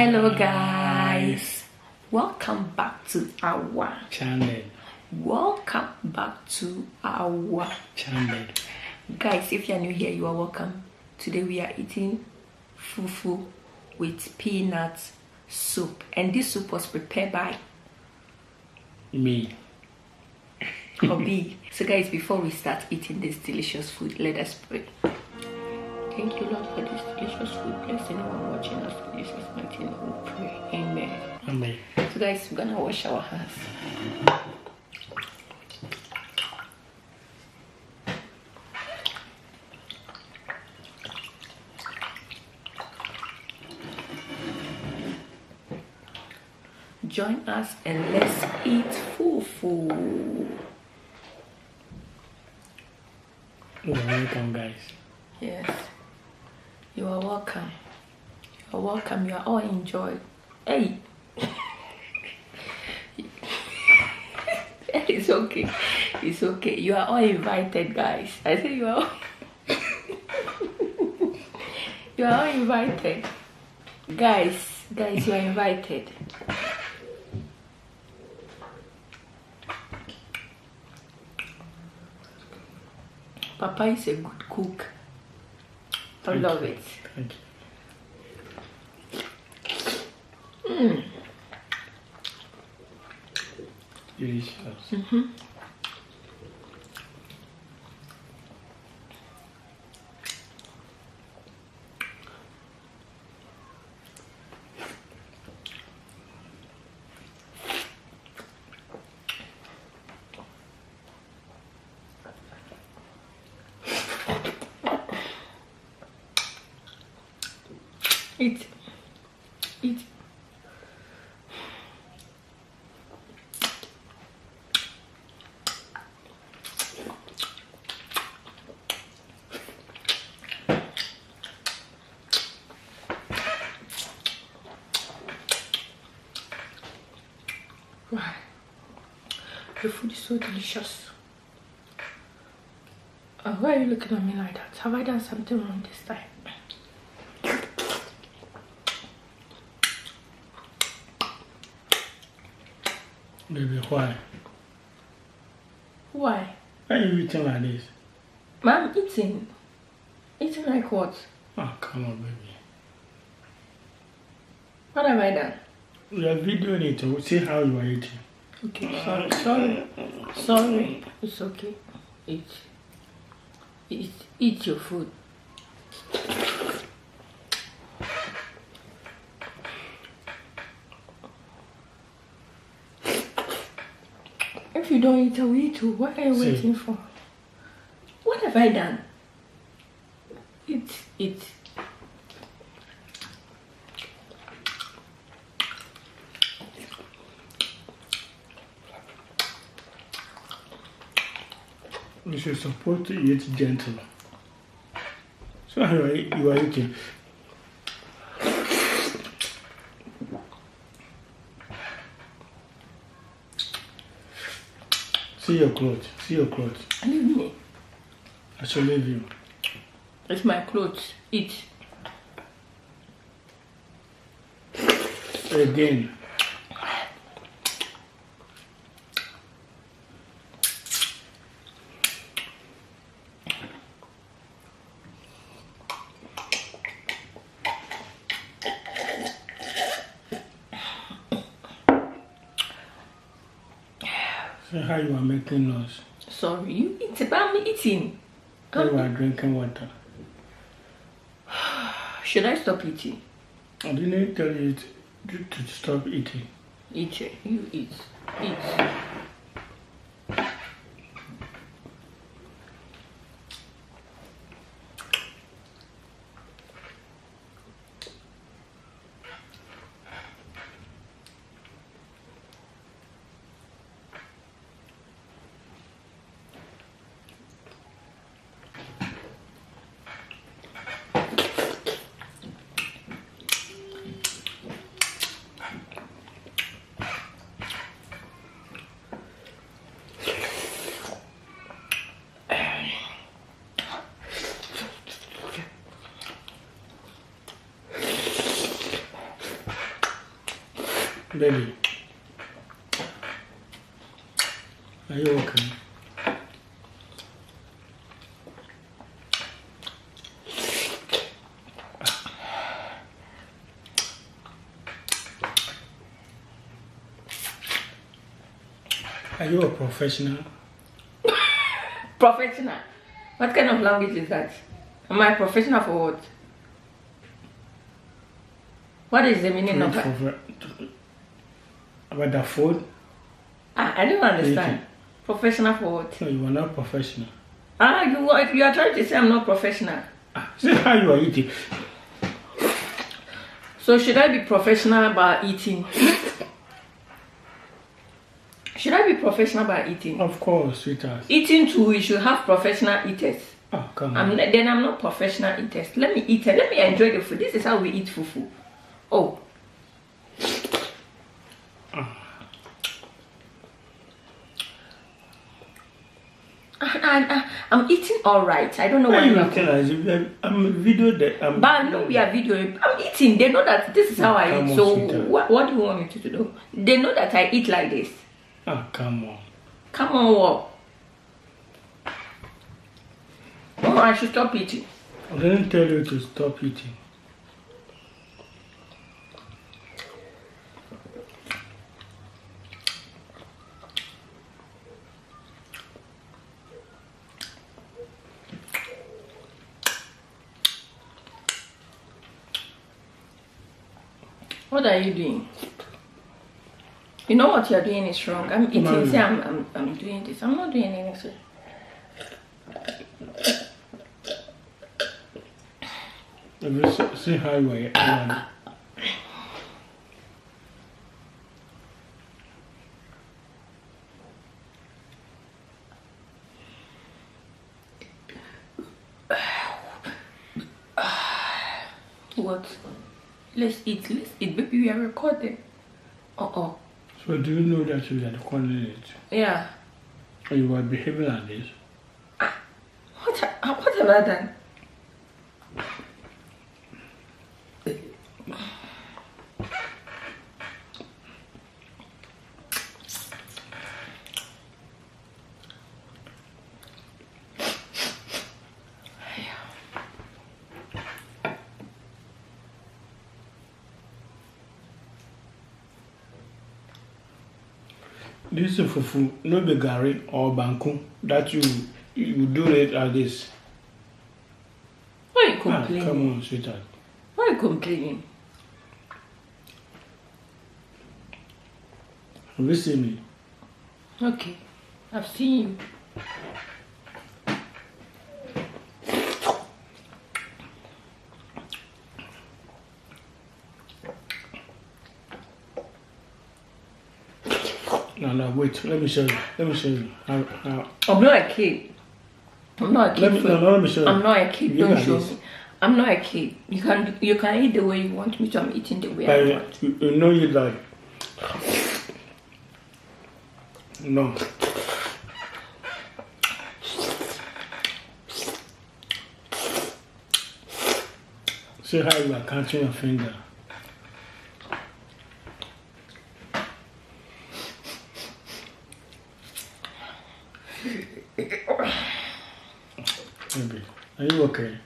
Hello guys, welcome back to our channel. Welcome back to our channel. Guys, if you're new here, you are welcome. Today we are eating fufu with peanut soup, and this soup was prepared by me. Hobby. So guys, before we start eating this delicious food, let us pray. Thank you, Lord, for this delicious food. Bless anyone watching us for this mighty name. We pray. Amen. Amen. So guys, we're gonna wash our hands. Join us and let's eat fufu. You're welcome, guys. Yes, you are welcome. You are welcome. You are all enjoyed. Hey, it's okay. It's okay. You are all invited, guys. I say you are. You are all invited, guys. Guys, you are invited. Papa is a good cook. I love it. Thank you. Delicious. Eat. Wow, the food is so delicious. Why are you looking at me like that? Have I done something wrong this time? Baby, why? Why? Why are you eating like this? Mom, eating. Eating like what? Oh, come on, baby. What have I done? We are videoing it. We'll see how you are eating. Okay, sorry. It's okay. Eat your food. If you don't eat, I will eat too. What are you waiting for? What have I done? Eat. You should support to eat gentle. So how you are eating. See your clothes. Leave me. I shall leave you. It's my clothes. Eat. Again. So how you are making noise? Sorry, you eat, but I'm eating. You are drinking water. Should I stop eating? I didn't tell you to stop eating. Eat. You eat. Eat. Baby, are you okay? Are you a professional? Professional? What kind of language is that? Am I professional for what? What is the meaning of that? About the food? I don't understand. Professional for what? No, you are not professional. You are trying to say I'm not professional. See how you are eating. So should I be professional about eating? Should I be professional about eating? Of course, sweetheart. Eating too, we should have professional eaters. Oh, come on. Then I'm not professional eaters. Let me eat it. Let me enjoy the food. This is how we eat fufu. Oh. I'm eating all right. I don't know what you are telling. I'm video that. But no, we are videoing. I'm eating. They know that this is how I eat. So what do you want me to do? They know that I eat like this. Oh, come on. Come on, what? Oh, I should stop eating. I didn't tell you to stop eating. What are you doing? You know what you're doing is wrong. I'm eating. Say I'm doing this. I'm not doing anything. See how you are. What? Let's eat, baby. We are recording. So do you know that you are recording it? Yeah. And you are behaving like this? What have I done? This is fufu, no be gari or banku that you do it like this. Why are you complaining? Come on, sweetheart. Why are you complaining? Have you seen me? Okay, I've seen you. No, wait. Let me show you. How. I'm not a kid. I'm not a kid. Let me show you. I'm not a kid. Don't show me. I'm not a kid. You can eat the way you want me to. I'm eating the way I want. You know you like. No. See how you are counting your finger. Baby, are you okay?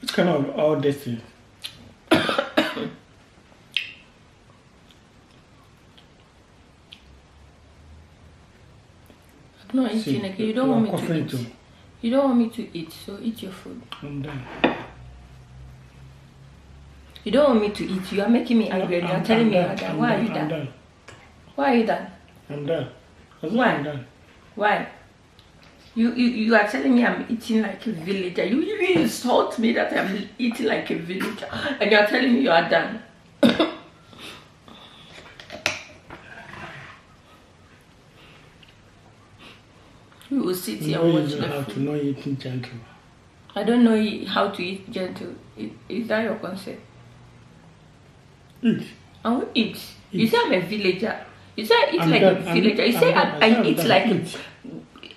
It's kind of all this thing. I'm not eating again. You don't want me to eat. You don't want me to eat, so eat your food. I'm done. You don't want me to eat. You are making me angry. You are telling me you're done. Why are you done? Done. Why are you done? I'm done. Why? I'm done. Why? You are telling me I'm eating like a villager. You insult me that I'm eating like a villager, and you are telling me you are done. You will sit here and watch the how food. to know eating gentle. I don't know how to eat gentle. Is that your concept? Eat. I will eat. You say I'm a villager. You say I eat like a villager. You say I eat like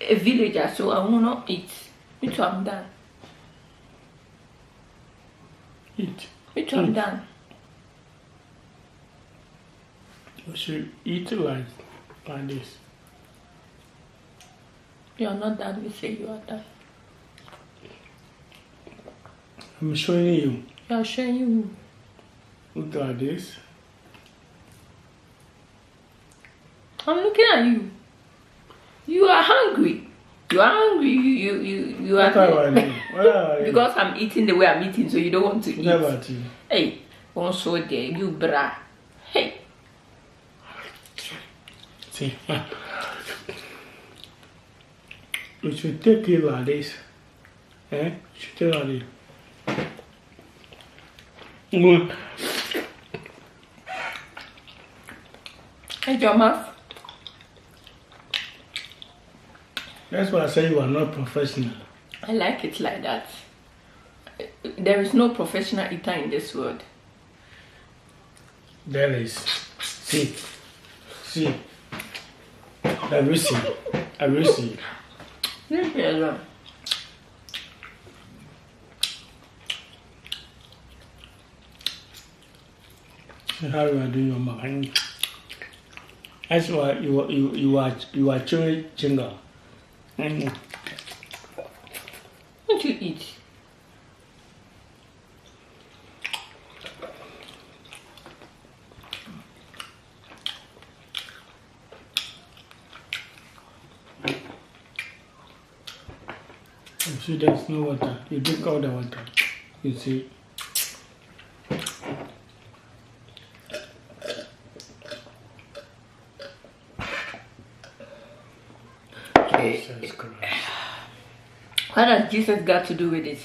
a villager, so I will not eat. Me too, I'm done. Eat. Which I'm done. You should eat like this. You are not done. You say you are done. I'm showing you. You are showing you. Look at this. I'm looking at you. You are hungry. You are hungry. You are. What are you? What are you? Because I'm eating the way I'm eating, so you don't want to eat. Never to. Hey, also there, you bra. Hey. See. You should take it like this. Eh? You should take it like this. Hey, your mouth. That's why I say you are not professional. I like it like that. There is no professional eater in this world. There is. See. See. I will see. I will see. Leave me alone. See how you are doing your mukbang. That's why you are chewing jingle. What do you eat? You see, there's no water. You drink all the water. You see. Jesus Christ. What has Jesus got to do with it?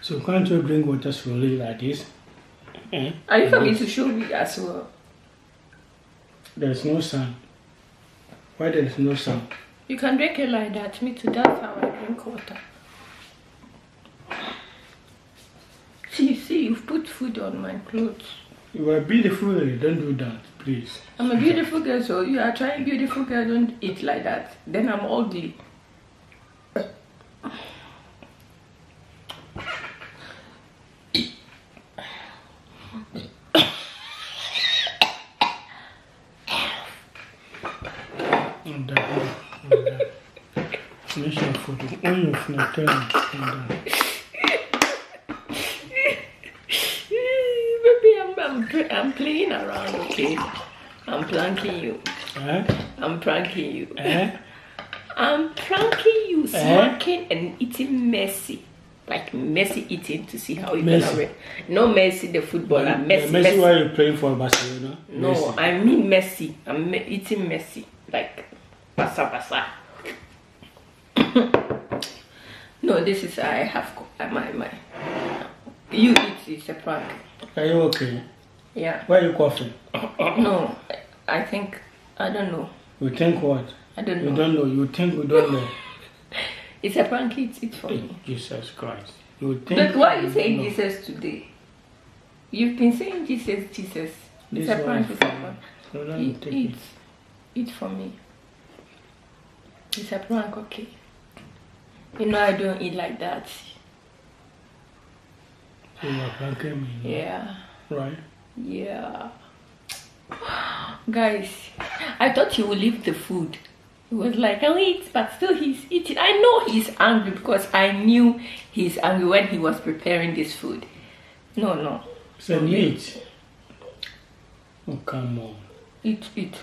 So can't you drink water slowly like this? Eh? Are you coming to show me as well? There's no sun. Why there's no sun? You can drink it like that. Me too. That's how I drink water. See, you've put food on my clothes. You are beautiful. Don't do that, please. I'm a beautiful girl, so you are trying beautiful girl. Don't eat like that. Then I'm ugly. Finish your food. When you finish, turn Baby, I'm playing around, okay? I'm pranking you. I'm pranking you. I'm pranking you, smacking and eating Messi. Like Messi eating to see how you gonna react. No Messi, the footballer. Messi. Messi, why are you playing for Barcelona? No, Messi. I mean Messi. I'm eating Messi. Like, basa. No, this is, I have my. You eat, it's a prank. Are you okay? Yeah. Why are you coughing? No, I think, I don't know. You think what? I don't know. You don't know. You think we don't know. It's a prank, it's for me. Jesus Christ. You think. But why are you saying Jesus today? You've been saying Jesus. It's a prank, it's a prank. So let me take it. Eat for me. It's a prank, okay? You know I don't eat like that. So you are pranking me? No? Yeah. Right? Yeah. Guys, I thought he would leave the food. He was like, I'll eat, but still he's eating. I know he's angry because I knew he's angry when he was preparing this food. No. It's a meat. Oh, come on. Eat.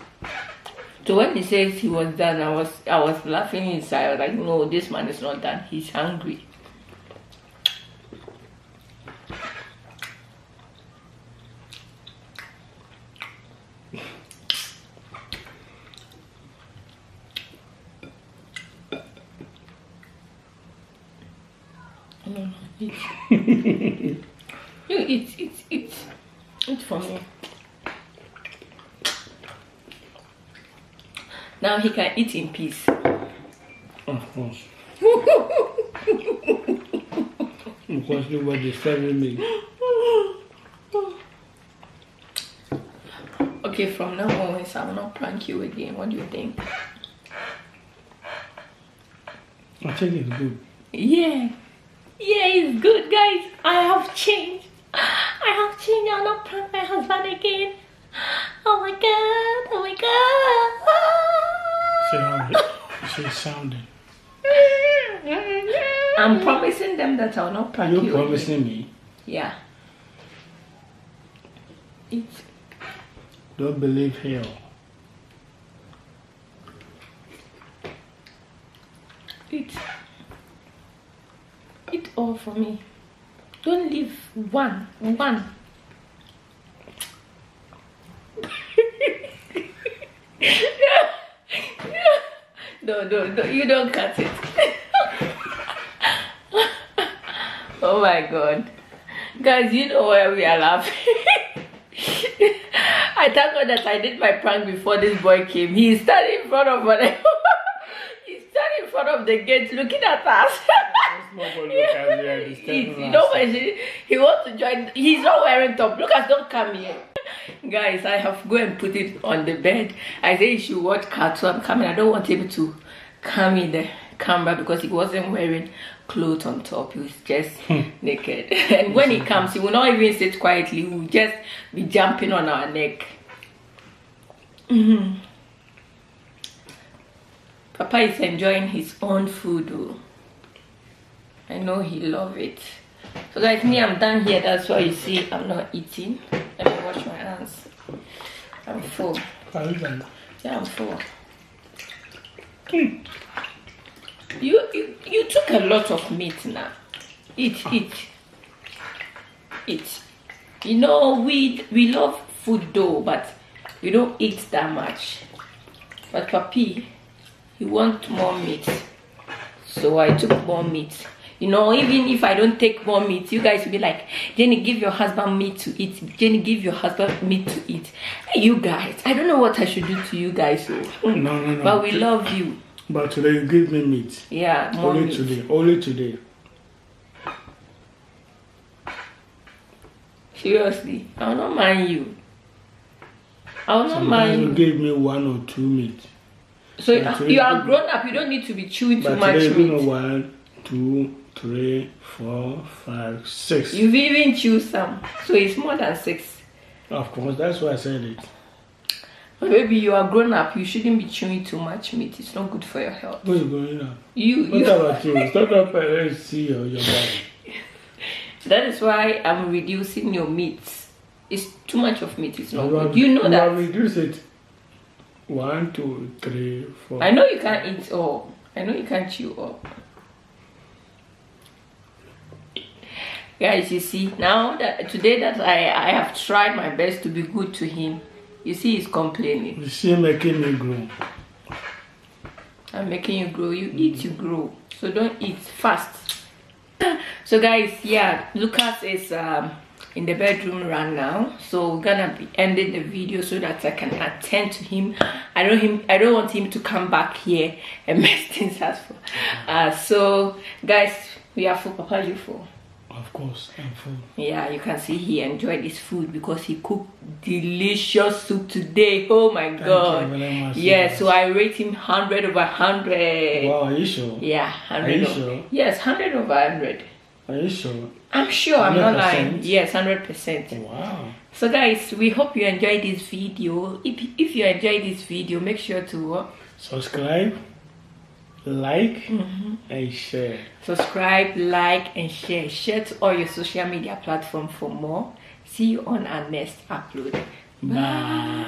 So when he says he was done, I was laughing inside. I was like, no, this man is not done. He's hungry. No, eat. You eat. Eat for me. Now he can eat in peace. Of course. Because you were disturbing me. Okay, from now on, I will not prank you again. What do you think? I think it's good. Yeah. Yeah, it's good, guys. I have changed. I'll not prank my husband again. Oh my god. Oh my god. See how it's sounding. I'm promising them that I'll not prank you. You're promising me? Yeah. Don't believe him. Eat all for me. Don't leave one. No, you don't cut it. Oh my god. Guys, you know why we are laughing? I thank God that I did my prank before this boy came. He started in front of the gate looking at us. He wants to join. He's not wearing top. Lucas, don't come here. Guys, I have to go and put it on the bed. I say you should watch cartoon. I'm coming. I don't want him to come in the camera because he wasn't wearing clothes on top. He was just naked. And when he comes, he will not even sit quietly. He will just be jumping on our neck. Papa is enjoying his own food though. I know he loves it. So guys, me, I'm done here. That's why you see I'm not eating. Let me wash my hands. I'm full. Yeah, I'm full. You took a lot of meat now. Eat. You know, we love food though, but we don't eat that much. But Papi, he wants more meat, so I took more meat. You know, even if I don't take more meat, you guys will be like, Jenny, give your husband meat to eat. Jenny, give your husband meat to eat. Hey, you guys, I don't know what I should do to you guys. So. No. But we love you. But today you give me meat. Yeah, more only meat. Only today. Seriously, I will not mind you. I will not mind you. You give me 1 or 2 meat. So you are grown up. You don't need to be chewing too much meat. You know 1, 2, 3, 4, 5, 6. You've even chewed some, so it's more than 6. Of course, that's why I said it. But maybe you are grown up. You shouldn't be chewing too much meat. It's not good for your health. What's going on? What about you? Stop up and let's see your body. That is why I'm reducing your meat. It's too much of meat. It's not good. You know that. Reduce it. 1, 2, 3, 4. I know you can't eat all. I know you can't chew all. Guys, you see, now that today that I have tried my best to be good to him, you see he's complaining. You see making me grow. I'm making you grow. You eat, you grow. So don't eat fast. So guys, yeah, Lucas is in the bedroom right now, so we're gonna be ending the video so that I can attend to him. I don't want him to come back here and mess things up. So guys, we are full. Papa, you full? Of course, I'm full. Yeah, you can see he enjoyed his food because he cooked delicious soup today. Oh my god. Thank you very much. Yeah, so I rate him 100/100. Wow, are you sure? Yeah, 100. Are you sure? Yes, 100/100. Are you sure? I'm sure, I'm not 100%? lying. Yes, 100%. Wow. So guys, we hope you enjoyed this video. If you enjoyed this video, make sure to subscribe, like, and share. Subscribe, like, and share. Share to all your social media platforms for more. See you on our next upload. Bye.